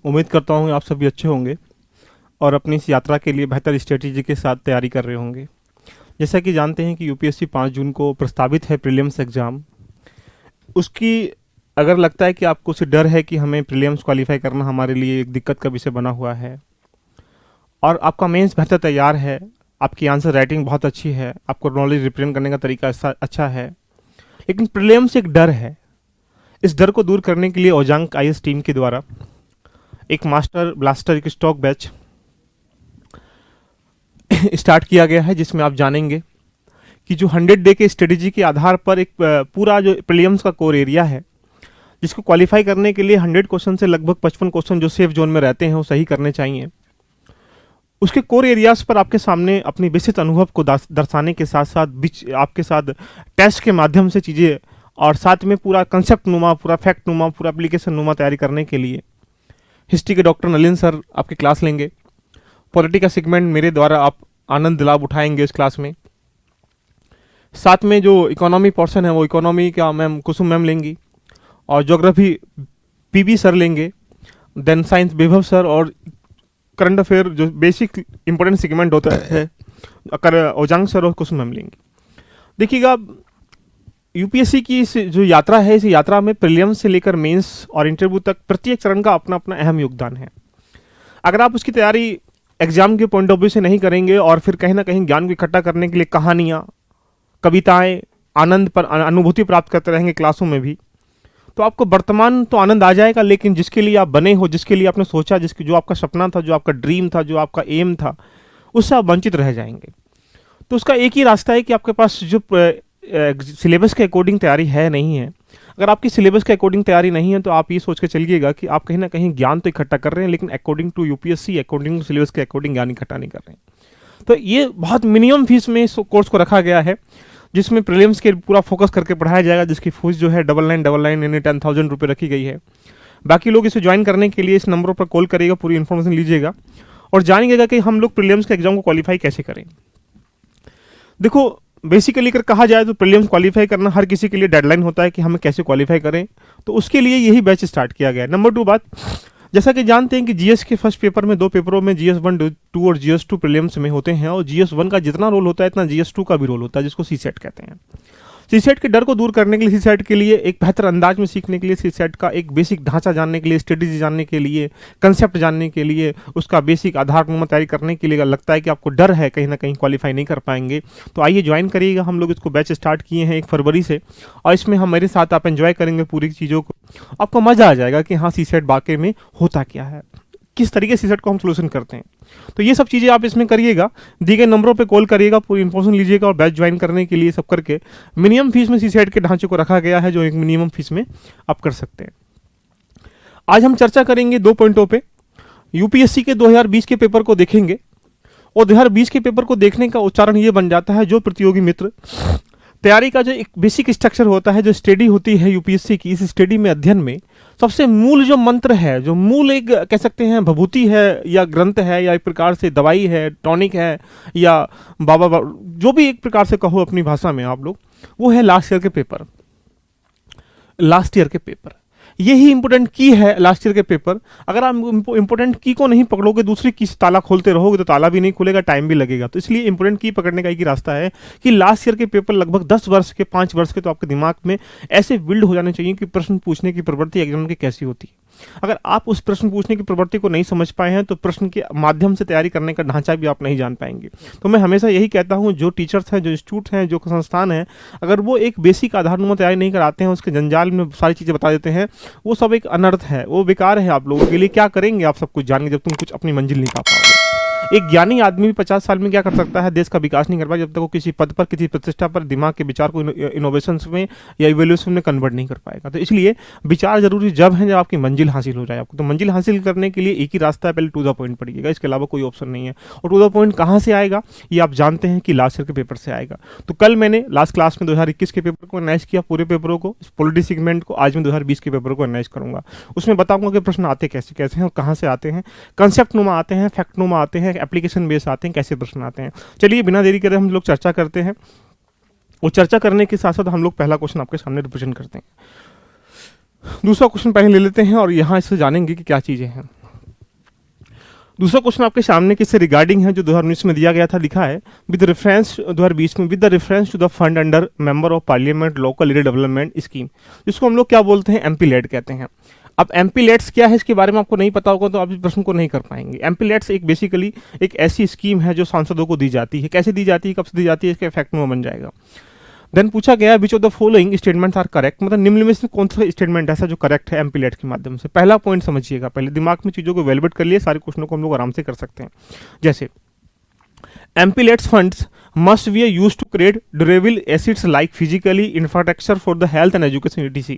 उम्मीद करता हूँ आप सभी अच्छे होंगे और अपनी इस यात्रा के लिए बेहतर स्ट्रेटेजी के साथ तैयारी कर रहे होंगे। जैसा कि जानते हैं कि यूपीएससी 5 जून को प्रस्तावित है प्रीलिम्स एग्ज़ाम। उसकी अगर लगता है कि आपको उससे डर है कि हमें प्रीलिम्स क्वालिफाई करना हमारे लिए एक दिक्कत का विषय बना हुआ है और आपका मेंस बेहतर तैयार है, आपकी आंसर राइटिंग बहुत अच्छी है, आपको नॉलेज रिप्रेजेंट करने का तरीका अच्छा है, लेकिन प्रीलिम्स एक डर है। इस डर को दूर करने के लिए ओजांग आईएएस टीम के द्वारा एक मास्टर ब्लास्टर एक स्टॉक बैच स्टार्ट किया गया है, जिसमें आप जानेंगे कि जो 100 डे के स्ट्रेटेजी के आधार पर एक पूरा जो प्रीलिम्स का कोर एरिया है, जिसको क्वालिफाई करने के लिए 100 क्वेश्चन से लगभग 55 क्वेश्चन जो सेफ जोन में रहते हैं वो सही करने चाहिए। उसके कोर एरियाज पर आपके सामने अपनी विस्तृत अनुभव को दर्शाने के साथ साथ बीच आपके साथ टेस्ट के माध्यम से चीज़ें और साथ में पूरा कंसेप्ट नुमा, पूरा फैक्ट नुमा, पूरा एप्लीकेशन नुमा तैयारी करने के लिए हिस्ट्री के डॉक्टर नलिन सर आपकी क्लास लेंगे। पॉलिटी का सेगमेंट मेरे द्वारा आप आनंद लाभ उठाएंगे इस क्लास में। साथ में जो इकोनॉमी पोर्शन है वो इकोनॉमी का मैम कुसुम मैम लेंगी और ज्योग्राफी पीबी सर लेंगे। देन साइंस विभव सर और करंट अफेयर जो बेसिक इंपॉर्टेंट सेगमेंट होता है अगर ओजांग सर और कुसुम मैम लेंगे। देखिएगा यूपीएससी की इस जो यात्रा है, इस यात्रा में प्रीलिम्स से लेकर मेंस और इंटरव्यू तक प्रत्येक चरण का अपना अपना अहम योगदान है। अगर आप उसकी तैयारी एग्जाम के पॉइंट ऑफ व्यू से नहीं करेंगे और फिर कहीं ना कहीं ज्ञान को इकट्ठा करने के लिए कहानियाँ, कविताएं, आनंद पर अनुभूति प्राप्त करते रहेंगे क्लासों में भी, तो आपको वर्तमान तो आनंद आ जाएगा, लेकिन जिसके लिए आप बने हो, जिसके लिए आपने सोचा, जिसके जो आपका सपना था, जो आपका ड्रीम था, जो आपका एम था, उससे आप वंचित रह जाएंगे। तो उसका एक ही रास्ता है कि आपके पास जो सिलेबस के अकॉर्डिंग तैयारी है नहीं है। अगर आपकी सिलेबस के अकॉर्डिंग तैयारी नहीं है तो आप ये सोच के चलिएगा कि आप कहीं ना कहीं ज्ञान तो इकट्ठा कर रहे हैं, लेकिन according to UPSC, according to syllabus के अकॉर्डिंग ज्ञान इकट्ठा नहीं कर रहे हैं। तो ये बहुत मिनिमम फीस में इस कोर्स को रखा गया है, जिसमें प्रीलिम्स के पूरा फोकस करके पढ़ाया जाएगा, जिसकी फीस जो है 9999 यानी 10,000 रुपये रखी गई है। बाकी लोग इसे ज्वाइन करने के लिए इस नंबरों पर कॉल करिएगा, पूरी इन्फॉर्मेशन लीजिएगा और जानिएगा कि हम लोग प्रीलिम्स के एग्जाम को क्वालिफाई कैसे करें। देखो बेसिकली अगर कहा जाए तो प्रीलिम्स क्वालिफाई करना हर किसी के लिए डेडलाइन होता है कि हमें कैसे क्वालिफाई करें, तो उसके लिए यही बैच स्टार्ट किया गया है। नंबर 2 बात, जैसा कि जानते हैं कि जीएस के फर्स्ट पेपर में 2 पेपरों में जीएस 1, 2 और जीएस 2 प्रीलिम्स में होते हैं और जीएस 1 का जितना रोल होता है इतना जीएस 2 का भी रोल होता है, जिसको सीसेट कहते हैं। सीसेट के डर को दूर करने के लिए, सीसेट के लिए एक बेहतर अंदाज में सीखने के लिए, सीसेट का एक बेसिक ढांचा जानने के लिए, स्ट्रेटेजी जानने के लिए, कंसेप्ट जानने के लिए, उसका बेसिक आधारनुमा तैयारी करने के लिए अगर लगता है कि आपको डर है कहीं ना कहीं क्वालिफाई नहीं कर पाएंगे, तो आइए ज्वाइन करिएगा। हम लोग इसको बैच स्टार्ट किए हैं 1 फरवरी से और इसमें हम मेरे साथ आप एंजॉय करेंगे पूरी चीज़ों को। आपको मज़ा आ जाएगा कि हाँ सीसेट वाकई में होता क्या है, किस तरीके से सेट को हम सोल्यूशन करते हैं। तो ये सब चीज़ें आप इसमें करिएगा, दी गए नंबरों पे कॉल करिएगा, पूरी इन्फॉर्मेशन लीजिएगा और बैच ज्वाइन करने के लिए सब करके मिनिमम फीस में सीसेट के ढांचे को रखा गया है, जो एक मिनिमम फीस में आप कर सकते हैं। आज हम चर्चा करेंगे 2 पॉइंटों पे। यूपीएससी के 2020 के पेपर को देखेंगे और 2020 के पेपर को देखने का उच्चारण ये बन जाता है, जो प्रतियोगी मित्र तैयारी का जो एक बेसिक स्ट्रक्चर होता है, जो स्टडी होती है यूपीएससी की, इस स्टडी में अध्ययन में सबसे मूल जो मंत्र है, जो मूल एक कह सकते हैं भभूति है या ग्रंथ है या एक प्रकार से दवाई है, टॉनिक है या बाबा जो भी एक प्रकार से कहो अपनी भाषा में आप लोग, वो है लास्ट ईयर के पेपर। लास्ट ईयर के पेपर यही इंपॉर्टेंट की है। लास्ट ईयर के पेपर अगर आप इंपॉर्टेंट की को नहीं पकड़ोगे, दूसरी की से ताला खोलते रहोगे तो ताला भी नहीं खुलेगा, टाइम भी लगेगा। तो इसलिए इंपॉर्टेंट की पकड़ने का एक ही रास्ता है कि लास्ट ईयर के पेपर लगभग 10 वर्ष के, 5 वर्ष के, तो आपके दिमाग में ऐसे बिल्ड हो जाने चाहिए कि प्रश्न पूछने की प्रवृत्ति एग्जाम की कैसी होती है। अगर आप उस प्रश्न पूछने की प्रवृत्ति को नहीं समझ पाए हैं तो प्रश्न के माध्यम से तैयारी करने का ढांचा भी आप नहीं जान पाएंगे। तो मैं हमेशा यही कहता हूं, जो टीचर्स हैं, जो इंस्टीट्यूट हैं, जो संस्थान हैं, अगर वो एक बेसिक आधारनुमा तैयारी नहीं कराते हैं, उसके जंजाल में सारी चीज़ें बता देते हैं, वो सब एक अनर्थ है, वो बेकार है आप लोगों के लिए। क्या करेंगे आप सब कुछ जान के जब तुम कुछ अपनी मंजिल नहीं पा पाओगे। एक ज्ञानी आदमी भी 50 साल में क्या कर सकता है, देश का विकास नहीं कर पाएगा जब तक वो किसी पद पर, किसी प्रतिष्ठा पर दिमाग के विचार को इनोवेशंस में या इवोल्यूशन में कन्वर्ट नहीं कर पाएगा। तो इसलिए विचार जरूरी जब है जब आपकी मंजिल हासिल हो जाए आपको। तो मंजिल हासिल करने के लिए एक ही रास्ता है, पहले टू द पॉइंट पढ़िएगा, इसके अलावा कोई ऑप्शन नहीं है। और टू द पॉइंट कहाँ से आएगा ये आप जानते हैं कि लास्ट ईयर के पेपर से आएगा। तो कल मैंने लास्ट क्लास में 2021 के पेपर को एनालाइज किया, पूरे पेपरों को, पॉलिटी सेगमेंट को। आज मैं 2020 के पेपर को एनालाइज करूंगा, उसमें बताऊंगा कि प्रश्न आते कैसे कैसे हैं और कहाँ से आते हैं, कंसेप्ट नुमा आते हैं, फैक्ट नुमा आते हैं, एप्लीकेशन बेस आते हैं, कैसे प्रश्न आते हैं। चलिए बिना देरी करे हम लोग चर्चा करते हैं और चर्चा करने के साथ साथ हम लोग पहला क्वेश्चन आपके सामने रिप्रेजेंट करते हैं। दूसरा क्वेश्चन पहले ले लेते हैं और यहाँ इससे जानेंगे कि क्या चीज़ें हैं। दूसरा क्वेश्चन आपके सामने किससे रिगार्डिंग है, जो 2019 में दिया गया था, लिखा है विद रेफरेंस 2020 में, with the reference to the fund under member of parliament local area development scheme, जिसको हम लोग क्या बोलते हैं, एमपी लेड कहते हैं। अब एमपी लेट्स क्या है, इसके बारे में आपको नहीं पता होगा तो आप इस प्रश्न को नहीं कर पाएंगे। एमपी लेट्स एक बेसिकली एक ऐसी स्कीम है जो सांसदों को दी जाती है। कैसे दी जाती है, कब से दी जाती है, इसका इफेक्ट में बन जाएगा। देन पूछा गया which of the following statements are correct, मतलब निम्न में से कौन सा स्टेटमेंट ऐसा जो करेक्ट है एमपी लेट के माध्यम से। पहला पॉइंट समझिएगा, पहले दिमाग में चीज़ों को वैलिडेट कर लिए, सारे क्वेश्चनों को हम लोग आराम से कर सकते हैं। जैसे MP LADS funds must be use to create durable assets like physically infrastructure for the health and education etc।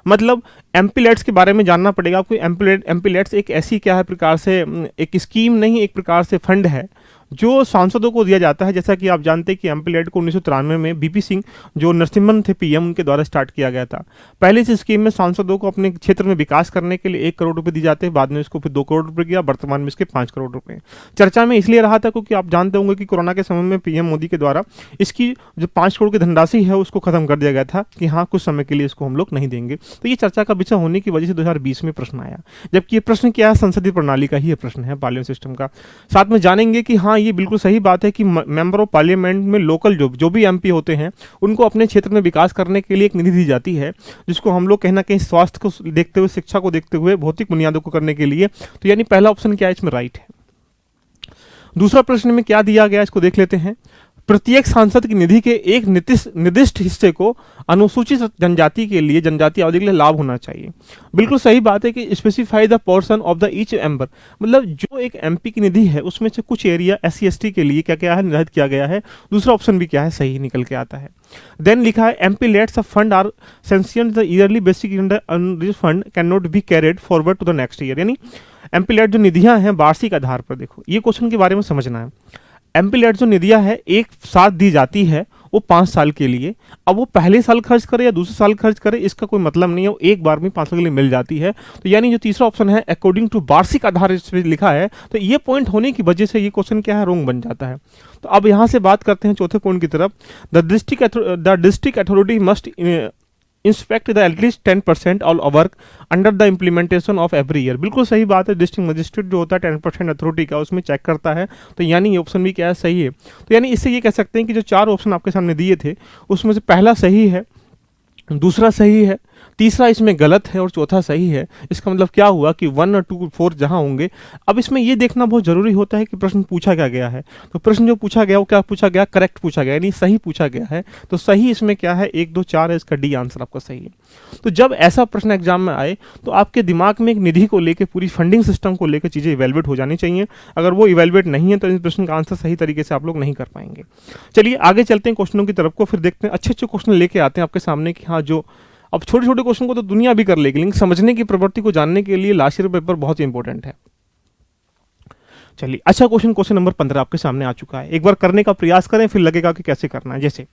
मतलब एमपी लेट्स के बारे में जानना पड़ेगा आपको। एमपी लेट्स एक ऐसी क्या है प्रकार से, एक स्कीम नहीं, एक प्रकार से फंड है जो सांसदों को दिया जाता है। जैसा कि आप जानते हैं कि एमपी लेट को 1993 में बीपी सिंह जो नरसिम्हन थे पीएम, उनके द्वारा स्टार्ट किया गया था। पहले इस स्कीम में सांसदों को अपने क्षेत्र में विकास करने के लिए 1 करोड़ रुपए दिए जाते हैं, बाद में इसको फिर 2 करोड़ रुपए किया, वर्तमान में इसके 5 करोड़ रुपए। चर्चा में इसलिए रहा था क्योंकि आप जानते होंगे कि कोरोना के समय में पीएम मोदी के द्वारा इसकी जो 5 करोड़ की धनराशि है उसको खत्म कर दिया गया था कि हाँ कुछ समय के लिए इसको हम लोग नहीं देंगे। तो ये चर्चा का विषय होने की वजह से 2020 में प्रश्न आया, जबकि ये प्रश्न क्या है, संसदीय प्रणाली का ही ये प्रश्न है, पार्लियामेंट सिस्टम का। साथ में जानेंगे कि हाँ ये बिल्कुल सही बात है कि मेंबर ऑफ पार्लियामेंट में लोकल जो भी एमपी होते हैं उनको अपने क्षेत्र में विकास करने के लिए एक निधि दी जाती है, जिसको हम लोग कहीं ना कहीं स्वास्थ्य को देखते हुए, शिक्षा को देखते हुए, भौतिक बुनियादों को करने के लिए। तो यानी पहला ऑप्शन क्या है इसमें राइट है। दूसरा प्रश्न में क्या दिया गया इसको देख लेते हैं। प्रत्येक सांसद की निधि के एक निर्दिष्ट हिस्से को अनुसूचित जनजाति के लिए, जनजाति आबादी के लिए लाभ होना चाहिए। बिल्कुल सही बात है कि specify the portion of the each member, मतलब जो एक एमपी की निधि है उसमें से कुछ एरिया एससी एसटी के लिए क्या क्या है निर्धारित किया गया है। दूसरा ऑप्शन भी क्या है सही निकल के आता है। देन लिखा है MP LADS a fund are सेंशियन the yearly basic fund can not be carried forward to the next year. यानी एमपी लेट जो निधियां हैं वार्षिक आधार पर, देखो ये क्वेश्चन के बारे में समझना है। एमपी लेट जो निधियां है एक साथ दी जाती है वो 5 साल के लिए। अब वो पहले साल खर्च करे या दूसरे साल खर्च करे इसका कोई मतलब नहीं है, वो एक बार में 5 साल के लिए मिल जाती है। तो यानी जो तीसरा ऑप्शन है अकॉर्डिंग टू वार्षिक आधार इस पे लिखा है, तो ये पॉइंट होने की वजह से ये क्वेश्चन क्या है रोंग बन जाता है। तो अब यहाँ से बात करते हैं चौथे पॉइंट की तरफ। The district authority must inspect the at least 10% all work under the implementation of every year. बिल्कुल सही बात है, डिस्ट्रिक्ट मजिस्ट्रेट जो होता है 10% अथॉरिटी का उसमें चेक करता है। तो यानी ये ऑप्शन भी क्या है सही है। तो यानी इससे ये कह सकते हैं कि जो 4 ऑप्शन आपके सामने दिए थे उसमें से पहला सही है, दूसरा सही है, तीसरा इसमें गलत है और चौथा सही है। इसका मतलब क्या हुआ कि 1 और 2 4 जहां होंगे। अब इसमें यह देखना बहुत जरूरी होता है कि प्रश्न पूछा क्या गया है। तो प्रश्न जो पूछा गया वो क्या पूछा गया, करेक्ट पूछा गया, यानी सही पूछा गया है। तो सही इसमें क्या है 1 2 4 है, इसका डी आंसर आपका सही है। तो जब ऐसा प्रश्न एग्जाम में आए तो आपके दिमाग में एक निधि को लेकर, पूरी फंडिंग सिस्टम को लेकर चीजें इवेलुएट हो जानी चाहिए। अगर वो इवेलुएट नहीं है तो इस प्रश्न का आंसर सही तरीके से आप लोग नहीं कर पाएंगे। चलिए आगे चलते हैं क्वेश्चनों की तरफ को, फिर देखते हैं अच्छे अच्छे क्वेश्चन लेके आते हैं आपके सामने कि हाँ जो अब छोटे छोटे क्वेश्चन को तो दुनिया भी कर लेगी, लेकिन समझने की प्रवृत्ति को जानने के लिए लास्ट ईयर पेपर बहुत ही इंपॉर्टेंट है। चलिए अच्छा क्वेश्चन नंबर 15 आपके सामने आ चुका है। एक बार करने का प्रयास करें फिर लगेगा कि कैसे करना है। जैसे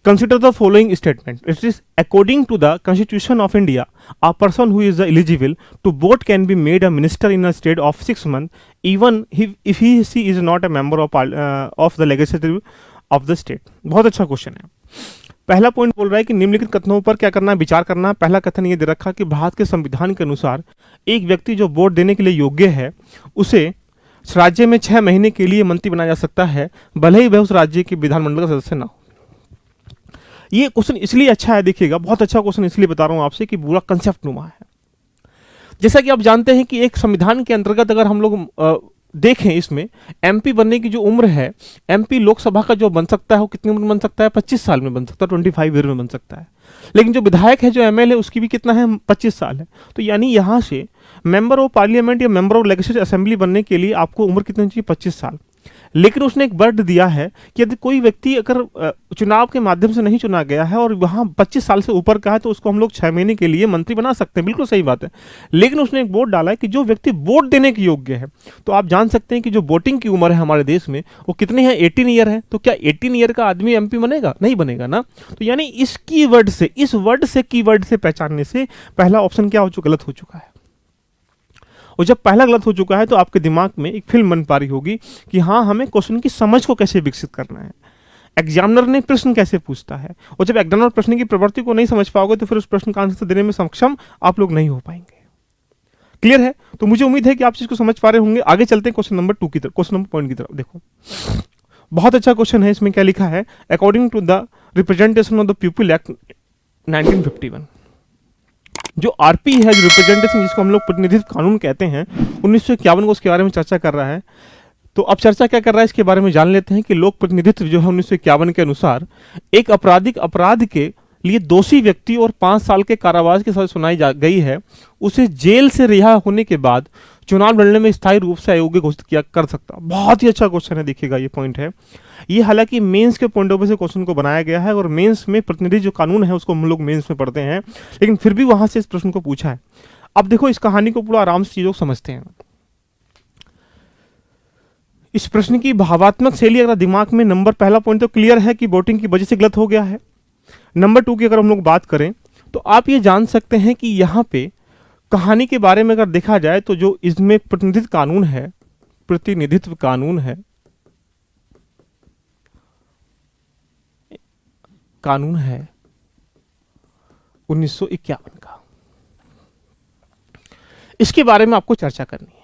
consider the following statement, it is according to the constitution of India a person who is eligible to vote can be made a minister in a state of 6 month even if he she is not a member of the legislative of the state. बहुत अच्छा question है। पहला point बोल रहा है कि निम्नलिखित कथनों पर क्या करना है, विचार करना है। पहला कथन ये दे रखा कि भारत के संविधान के अनुसार एक व्यक्ति जो वोट देने के लिए योग्य है उसे राज्य में 6 महीने के लिए मंत्री बनाया जा सकता है, भले ही वह उस राज्य के विधानमंडल का सदस्य ना हो। ये क्वेश्चन इसलिए अच्छा है, देखिएगा बहुत अच्छा क्वेश्चन इसलिए बता रहा हूं आपसे कि पूरा कंसेप्ट नुमा है। जैसा कि आप जानते हैं कि एक संविधान के अंतर्गत अगर हम लोग देखें इसमें एमपी बनने की जो उम्र है, एमपी लोकसभा का जो बन सकता है वो कितनी उम्र में बन सकता है, 25 साल में बन सकता है, 25 ईयर में बन सकता है। लेकिन जो विधायक है, जो एमएलए, उसकी भी कितना है 25 साल है। तो यानी यहाँ से मेंबर ऑफ पार्लियामेंट या मेंबर ऑफ लेजिस्लेटिव असेंबली बनने के लिए आपको उम्र कितनी चाहिए, 25 साल। लेकिन उसने एक वर्ड दिया है कि यदि कोई व्यक्ति अगर चुनाव के माध्यम से नहीं चुना गया है और वहाँ 25 साल से ऊपर का है तो उसको हम लोग 6 महीने के लिए मंत्री बना सकते हैं। बिल्कुल सही बात है। लेकिन उसने एक वोट डाला है कि जो व्यक्ति वोट देने के योग्य है। तो आप जान सकते हैं कि जो वोटिंग की उम्र है हमारे देश में वो कितनी है, 18 ईयर है। तो क्या 18 ईयर का आदमी एमपी बनेगा? नहीं बनेगा ना। तो यानी इस कीवर्ड से, इस वर्ड से, कीवर्ड से पहचानने से पहला ऑप्शन क्या हो चुका, गलत हो चुका है। और जब पहला गलत हो चुका है तो आपके दिमाग में एक फिल्म बन पा रही होगी कि हाँ हमें क्वेश्चन की समझ को कैसे विकसित करना है, एग्जामिनर ने प्रश्न कैसे पूछता है। और जब एग्जामिनर प्रश्न की प्रवृत्ति को नहीं समझ पाओगे तो फिर उस प्रश्न का आंसर देने में सक्षम आप लोग नहीं हो पाएंगे। क्लियर है? तो मुझे उम्मीद है कि आप चीज को समझ पा रहे होंगे। आगे चलते हैं क्वेश्चन नंबर 2 की तरफ, क्वेश्चन नंबर पॉइंट की तरफ। देखो बहुत अच्छा क्वेश्चन है। इसमें क्या लिखा है, according to the representation of the people act 1951, जो आरपी है, जो रिप्रेजेंटेशन जिसको हम लोग प्रतिनिधित्व कानून कहते हैं, 1951 को उसके बारे में चर्चा कर रहा है। तो अब चर्चा क्या कर रहा है इसके बारे में जान लेते हैं कि लोक प्रतिनिधित्व जो है 1951 के अनुसार एक आपराधिक अपराध के लिए दोषी व्यक्ति और 5 साल के कारावास की सजा सुनाई गई है, उसे जेल से रिहा होने के बाद चुनाव लड़ने में स्थायी रूप से अयोग्य घोषित किया कर सकता। बहुत ही अच्छा क्वेश्चन है, देखिएगा ये पॉइंट है। ये हालांकि मेंस के पॉइंट ऑफ व्यू से क्वेश्चन को बनाया गया है और मेंस में प्रतिनिधि जो कानून है उसको हम लोग मेंस में पढ़ते हैं, लेकिन फिर भी वहां से इस प्रश्न को पूछा है। अब देखो इस कहानी को पूरा आराम से चीजों को समझते हैं। इस प्रश्न की भावात्मक शैली अगर दिमाग में, नंबर पहला पॉइंट तो क्लियर है कि वोटिंग की वजह से गलत हो गया है। नंबर 2 की अगर हम लोग बात करें तो आप ये जान सकते हैं कि यहाँ पे कहानी के बारे में अगर देखा जाए तो जो इसमें प्रतिनिधित्व कानून है, प्रतिनिधित्व कानून है, कानून है 1951 का, इसके बारे में आपको चर्चा करनी है।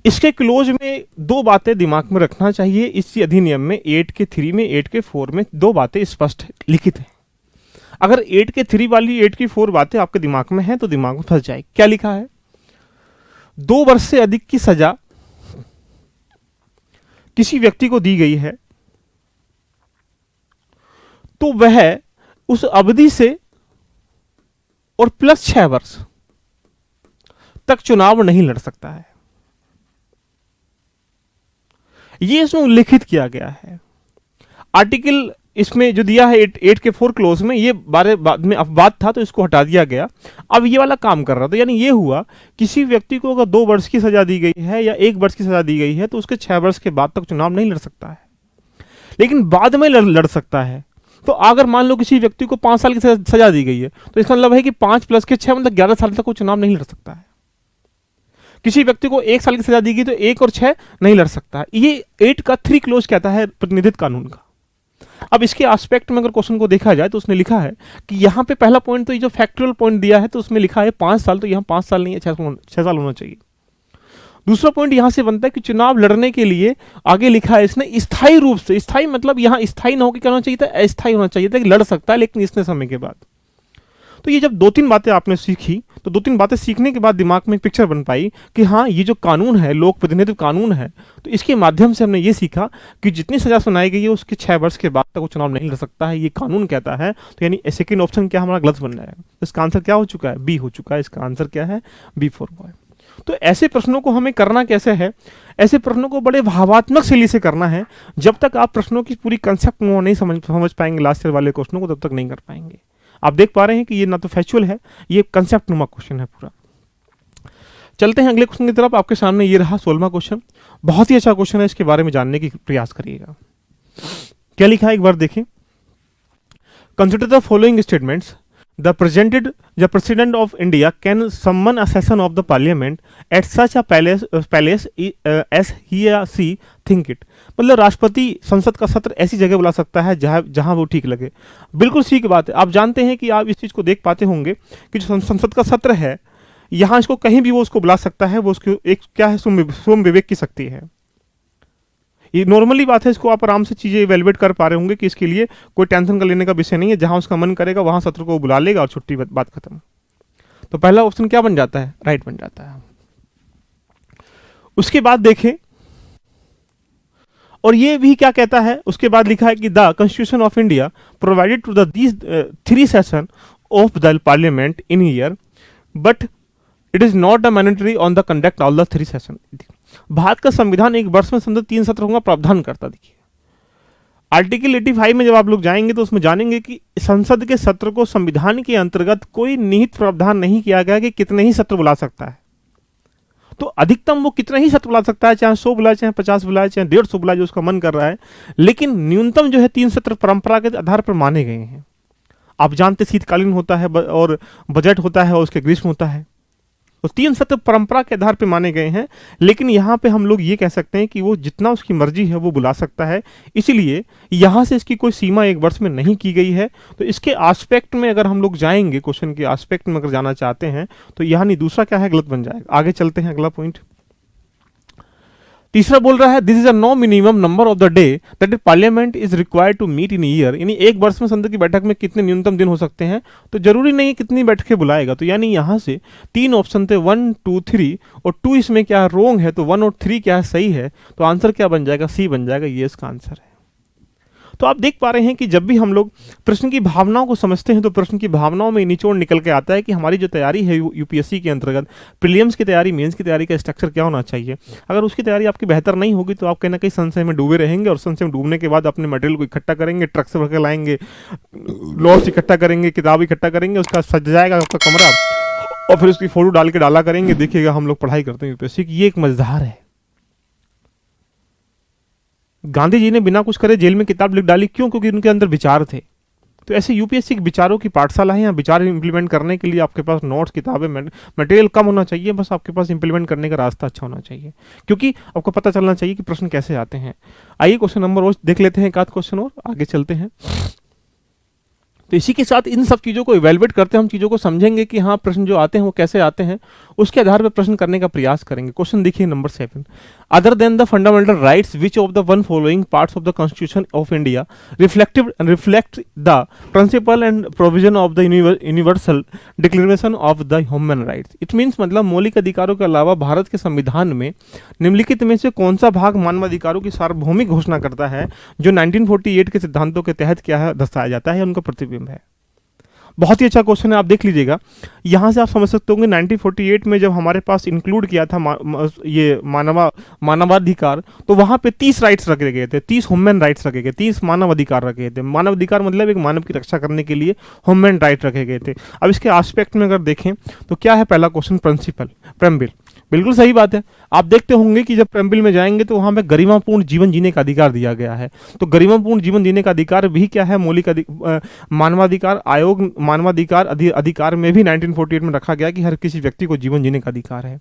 इसके क्लोज में 2 बातें दिमाग में रखना चाहिए। इस अधिनियम में 8 के 3 में, 8 के 4 में 2 बातें स्पष्ट लिखित हैं। अगर 8 के 3 वाली 8 की 4 बातें आपके दिमाग में हैं तो दिमाग में फंस जाए। क्या लिखा है, 2 वर्ष से अधिक की सजा किसी व्यक्ति को दी गई है तो वह उस अवधि से और प्लस 6 वर्ष तक चुनाव नहीं लड़ सकता है। ये इसमें उल्लेखित किया गया है। आर्टिकल इसमें जो दिया है 8 के 4 क्लोज में, ये बाद में अपवाद था तो इसको हटा दिया गया। अब ये वाला काम कर रहा था, यानी ये हुआ किसी व्यक्ति को अगर 2 वर्ष की सजा दी गई है या 1 वर्ष की सजा दी गई है तो उसके 6 वर्ष के बाद तक चुनाव नहीं लड़ सकता है, लेकिन बाद में लड़ सकता है। तो अगर मान लो किसी व्यक्ति को 5 साल की सजा दी गई है तो इसका मतलब है कि 5 प्लस के 6 मतलब 11 साल तक वो चुनाव नहीं लड़ सकता है। किसी व्यक्ति को 1 साल की सजा दी गई तो 1 और 6 नहीं लड़ सकता है। ये 8 का 3 क्लोज कहता है प्रतिनिधित्व कानून का। अब इसके एस्पेक्ट में अगर क्वेश्चन को देखा जाए तो उसने लिखा है कि यहाँ पे पहला पॉइंट तो ये जो फैक्चुअल पॉइंट दिया है तो उसमें लिखा है 5 साल, तो यहाँ 5 साल नहीं है, 6 साल होना चाहिए। दूसरा पॉइंट यहां से बनता है कि चुनाव लड़ने के लिए आगे लिखा है इसने स्थायी रूप से, स्थायी मतलब यहां स्थायी ना होकर क्या होना चाहिए था, अस्थायी होना चाहिए था कि लड़ सकता है लेकिन इतने समय के बाद। तो ये जब 2-3 बातें आपने सीखी तो 2-3 बातें सीखने के बाद दिमाग में एक पिक्चर बन पाई कि हाँ ये जो कानून है, लोक प्रतिनिधित्व कानून है, तो इसके माध्यम से हमने ये सीखा कि जितनी सजा सुनाई गई है उसके 6 वर्ष के बाद तक वो चुनाव नहीं लड़ सकता है, ये कानून कहता है। तो यानी सेकंड ऑप्शन क्या हमारा गलत बन जाएगा। इसका आंसर क्या हो चुका है, बी हो चुका है। इसका आंसर क्या है, बी फॉर बॉय। तो ऐसे प्रश्नों को हमें करना कैसे है, ऐसे प्रश्नों को बड़े भावात्मक शैली से करना है। जब तक आप प्रश्नों की पूरी कंसेप्ट नहीं समझ पाएंगे, लास्ट ईयर वाले क्वेश्चनों को, तब तक नहीं कर पाएंगे। आप देख पा रहे हैं कि ये ना तो फैक्चुअल है, ये कंसेप्ट नुमा क्वेश्चन है पूरा। चलते हैं अगले क्वेश्चन की तरफ। आपके सामने ये रहा 16वां क्वेश्चन। बहुत ही अच्छा क्वेश्चन है, इसके बारे में जानने की प्रयास करिएगा। क्या लिखा है एक बार देखें। Consider the following statements. The president of India can summon a session of the parliament at such a palace as he or she think it। मतलब राष्ट्रपति संसद का सत्र ऐसी जगह बुला सकता है जहां वो ठीक लगे। बिल्कुल सही की बात है। आप जानते हैं कि आप इस चीज को देख पाते होंगे कि जो संसद का सत्र है यहाँ इसको कहीं भी वो उसको बुला सकता है। वो उसको एक क्या है, स्वयं विवेक की शक्ति है। ये नॉर्मली बात है, इसको आप आराम से चीजें इवेलुएट कर पा रहे होंगे कि इसके लिए कोई टेंशन का लेने का विषय नहीं है। जहां उसका मन करेगा वहां सत्र को बुला लेगा और छुट्टी, बात खत्म। तो पहला ऑप्शन क्या बन जाता है, राइट बन जाता है। उसके बाद देखें और ये भी क्या कहता है, उसके बाद लिखा है कि the constitution of India provided to the these 3 session of the parliament in year but it is not a mandatory on the conduct all the 3 session. Bharat का संविधान एक वर्ष में संसद 3 सत्रों का प्रावधान करता। देखिए आर्टिकल 85 में जब आप लोग जाएंगे तो उसमें जानेंगे कि संसद के सत्र को संविधान के अंतर्गत कोई निहित प्रावधान नहीं किया गया कि कितने ही सत्र बुला सकता है। तो अधिकतम वो कितने ही सत्र बुला सकता है, चाहे 100 बुलाए, चाहे 50 बुलाए, चाहे 150 बुलाए, जो उसका मन कर रहा है। लेकिन न्यूनतम जो है 3 सत्र परंपरा के आधार पर माने गए हैं। आप जानते शीतकालीन होता है और बजट होता है और उसके ग्रीष्म होता है। तो 3 सत्र परंपरा के आधार पे माने गए हैं, लेकिन यहाँ पे हम लोग ये कह सकते हैं कि वो जितना उसकी मर्जी है वो बुला सकता है, इसीलिए यहाँ से इसकी कोई सीमा एक वर्ष में नहीं की गई है। तो इसके आस्पेक्ट में अगर हम लोग जाएंगे, क्वेश्चन के आस्पेक्ट में अगर जाना चाहते हैं तो यहाँ नहीं, दूसरा क्या है, गलत बन जाएगा। आगे चलते हैं, अगला पॉइंट। तीसरा बोल रहा है this is a no minimum number of the day that parliament is required to meet in year, यानी एक वर्ष में संसद की बैठक में कितने न्यूनतम दिन हो सकते हैं, तो जरूरी नहीं है कितनी बैठकें बुलाएगा। तो यानी यहां से 3 ऑप्शन थे, 1 2 3, और 2 इसमें क्या रोंग है, तो 1 और 3 क्या है सही है, तो आंसर क्या बन जाएगा, सी बन जाएगा, ये इसका आंसर है। तो आप देख पा रहे हैं कि जब भी हम लोग प्रश्न की भावनाओं को समझते हैं तो प्रश्न की भावनाओं में निचोड़ निकल के आता है कि हमारी जो तैयारी है यूपीएससी के अंतर्गत, प्रीलिम्स की तैयारी, मेंस की तैयारी का स्ट्रक्चर क्या होना चाहिए। अगर उसकी तैयारी आपकी बेहतर नहीं होगी तो आप कहीं ना कहीं संशय में डूबे रहेंगे, और संशय में डूबने के बाद अपने मटेरियल को इकट्ठा करेंगे, ट्रक से भरकर लाएंगे, नोट्स इकट्ठा करेंगे, किताब इकट्ठा करेंगे, उसका सज जाएगा आपका कमरा, और फिर उसकी फोटो डाल के डाला करेंगे, देखिएगा हम लोग पढ़ाई करते हैं यूपीएससी की। ये एक मजेदार है। गांधी जी ने बिना कुछ करे जेल में किताब लिख डाली, क्यों? क्योंकि उनके अंदर विचार थे। तो ऐसे यूपीएससी के विचारों की पाठशाला है, यहाँ विचार इंप्लीमेंट करने के लिए आपके पास नोट्स, किताबें, मटेरियल कम होना चाहिए, बस आपके पास इंप्लीमेंट करने का रास्ता अच्छा होना चाहिए, क्योंकि आपको पता चलना चाहिए कि प्रश्न कैसे आते हैं। आइए क्वेश्चन नंबर और देख लेते हैं, एक आध क्वेश्चन और आगे चलते हैं। तो इसी के साथ इन सब चीज़ों को इवेलुएट करते हैं, हम चीज़ों को समझेंगे कि हाँ प्रश्न जो आते हैं वो कैसे आते हैं, उसके आधार पर प्रश्न करने का प्रयास करेंगे। क्वेश्चन देखिए number 7, other than the fundamental rights which of the one following parts of the constitution of India reflect the principle and provision of the universal declaration of the human rights. It means मतलब मौलिक अधिकारों के अलावा भारत के संविधान में निम्नलिखित में से कौन सा भाग मानवाधिकारों की सार्वभौमिक घोषणा करता है, जो 1948 के सिद्धांतों के तहत क्या है दर्शाया जाता है, उनका प्रतिबिंब है। बहुत ही अच्छा क्वेश्चन है, आप देख लीजिएगा। यहाँ से आप समझ सकते होंगे 1948 में जब हमारे पास इंक्लूड किया था ये मानवाधिकार, तो वहाँ पे 30 राइट्स रखे गए थे, 30 ह्यूमन राइट्स रखे गए, 30 मानव अधिकार रखे गए थे। मानव अधिकार मतलब एक मानव की रक्षा करने के लिए ह्यूमन राइट रखे गए थे। अब इसके आस्पेक्ट में अगर देखें तो क्या है, पहला क्वेश्चन प्रिंसिपल, प्रेम्बिल, बिल्कुल सही बात है। आप देखते होंगे कि जब प्रेम्बिल में जाएंगे तो वहां पे गरिमापूर्ण जीवन जीने का अधिकार दिया गया है। तो गरिमापूर्ण जीवन जीने का अधिकार भी क्या है, मौलिक मानवाधिकार आयोग, मानवाधिकार अधिकार में भी 1948 में रखा गया कि हर किसी व्यक्ति को जीवन जीने का अधिकार है,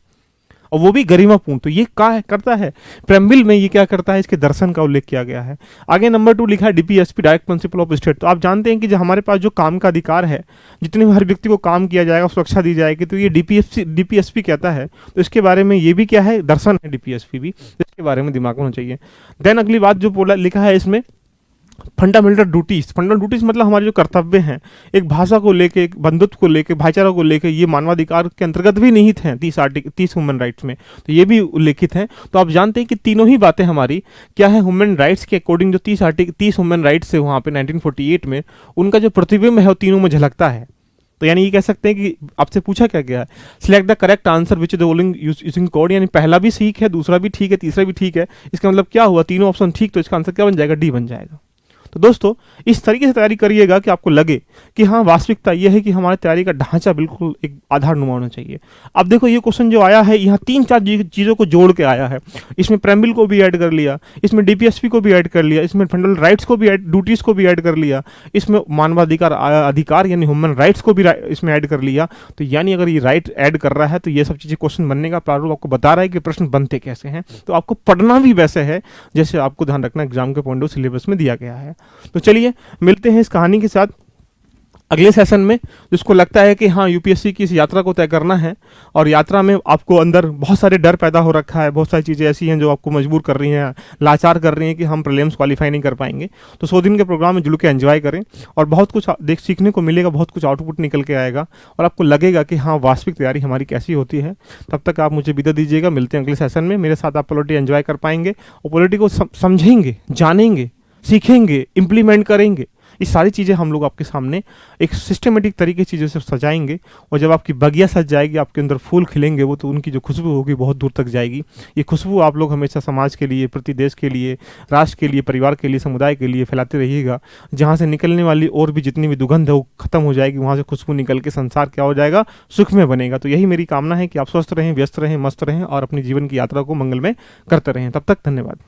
और वो भी गरिमापूर्ण। तो ये क्या करता है, प्रेम्बिल में ये क्या करता है, इसके दर्शन का उल्लेख किया गया है। आगे नंबर 2 लिखा है DPSP, direct principle of state. तो आप जानते हैं कि जो हमारे पास जो काम का अधिकार है, जितने हर व्यक्ति को काम किया जाएगा, सुरक्षा दी जाएगी, तो ये डीपीएसपी कहता है। तो इसके बारे में ये भी क्या है, दर्शन है डीपीएसपी भी, इसके बारे में दिमाग में होना चाहिए। देन अगली बात जो बोला लिखा है इसमें, फंडामेंटल ड्यूटीज। फंडामेंटल ड्यूटीज मतलब हमारे जो कर्तव्य हैं, एक भाषा को लेके, एक बंधुत्व को लेके, भाईचारा को लेके, ये मानवाधिकार के अंतर्गत भी निहित हैं 30 ह्यूमन राइट्स में, तो ये भी उल्लेखित हैं। तो आप जानते हैं कि तीनों ही बातें हमारी क्या है, ह्यूमन राइट्स के अकॉर्डिंग जो 30 ह्यूमन राइट्स है वहाँ पे 1948 में, उनका जो प्रतिबिंब है वो तीनों में झलकता है। तो यानी ये कह सकते हैं कि आपसे पूछा क्या गया है, select the correct answer which is the using code, यानी पहला भी ठीक है, दूसरा भी ठीक है, तीसरा भी ठीक है। इसका मतलब क्या हुआ, तीनों ऑप्शन ठीक, तो इसका आंसर क्या बन जाएगा, डी बन जाएगा। तो दोस्तों इस तरीके से तैयारी करिएगा कि आपको लगे कि हाँ वास्तविकता यह है कि हमारी तैयारी का ढांचा बिल्कुल एक आधारनुमा होना चाहिए। अब देखो ये क्वेश्चन जो आया है यहाँ 3-4 चीज़ों को जोड़ के आया है। इसमें प्रेम्बिल को भी ऐड कर लिया, इसमें डीपीएसपी को भी ऐड कर लिया, इसमें फंडामेंटल राइट्स को भी ड्यूटीज़ को भी ऐड कर लिया, इसमें मानवाधिकार यानी ह्यूमन राइट्स को भी इसमें ऐड कर लिया। तो यानी अगर ये राइट ऐड कर रहा है तो ये सब चीज़ें क्वेश्चन बनने का प्रारूप आपको बता रहा है कि प्रश्न बनते कैसे हैं। तो आपको पढ़ना भी वैसे है जैसे आपको ध्यान रखना एग्जाम के पॉइंट ऑफ सिलेबस में दिया गया है। तो चलिए मिलते हैं इस कहानी के साथ अगले सेशन में, जिसको लगता है कि हाँ यूपीएससी की इस यात्रा को तय करना है, और यात्रा में आपको अंदर बहुत सारे डर पैदा हो रखा है, बहुत सारी चीज़ें ऐसी हैं जो आपको मजबूर कर रही हैं, लाचार कर रही हैं कि हम प्रीलिम्स क्वालिफाई नहीं कर पाएंगे। तो 100 दिन के प्रोग्राम में जुड़ के एंजॉय करें, और बहुत कुछ सीखने को मिलेगा, बहुत कुछ आउटपुट निकल के आएगा, और आपको लगेगा कि हाँ वास्तविक तैयारी हमारी कैसी होती है। तब तक आप मुझे विदा दीजिएगा, मिलते हैं अगले सेशन में। मेरे साथ आप पॉलिटी एंजॉय कर पाएंगे, और पॉलिटी को समझेंगे, जानेंगे, सीखेंगे, इम्प्लीमेंट करेंगे। ये सारी चीज़ें हम लोग आपके सामने एक सिस्टमेटिक तरीके से चीज़ों से सजाएंगे, और जब आपकी बगिया सज जाएगी, आपके अंदर फूल खिलेंगे, वो तो उनकी जो खुशबू होगी बहुत दूर तक जाएगी। ये खुशबू आप लोग हमेशा समाज के लिए, प्रति देश के लिए, राष्ट्र के लिए, परिवार के लिए, समुदाय के लिए फैलाते रहिएगा। जहाँ से निकलने वाली और भी जितनी भी दुर्गंध है वो खत्म हो जाएगी, वहाँ से खुशबू निकल के संसार क्या हो जाएगा, सुख में बनेगा। तो यही मेरी कामना है कि आप स्वस्थ रहें, व्यस्त रहें, मस्त रहें, और अपनी जीवन की यात्रा को मंगलमय करते रहें। तब तक धन्यवाद।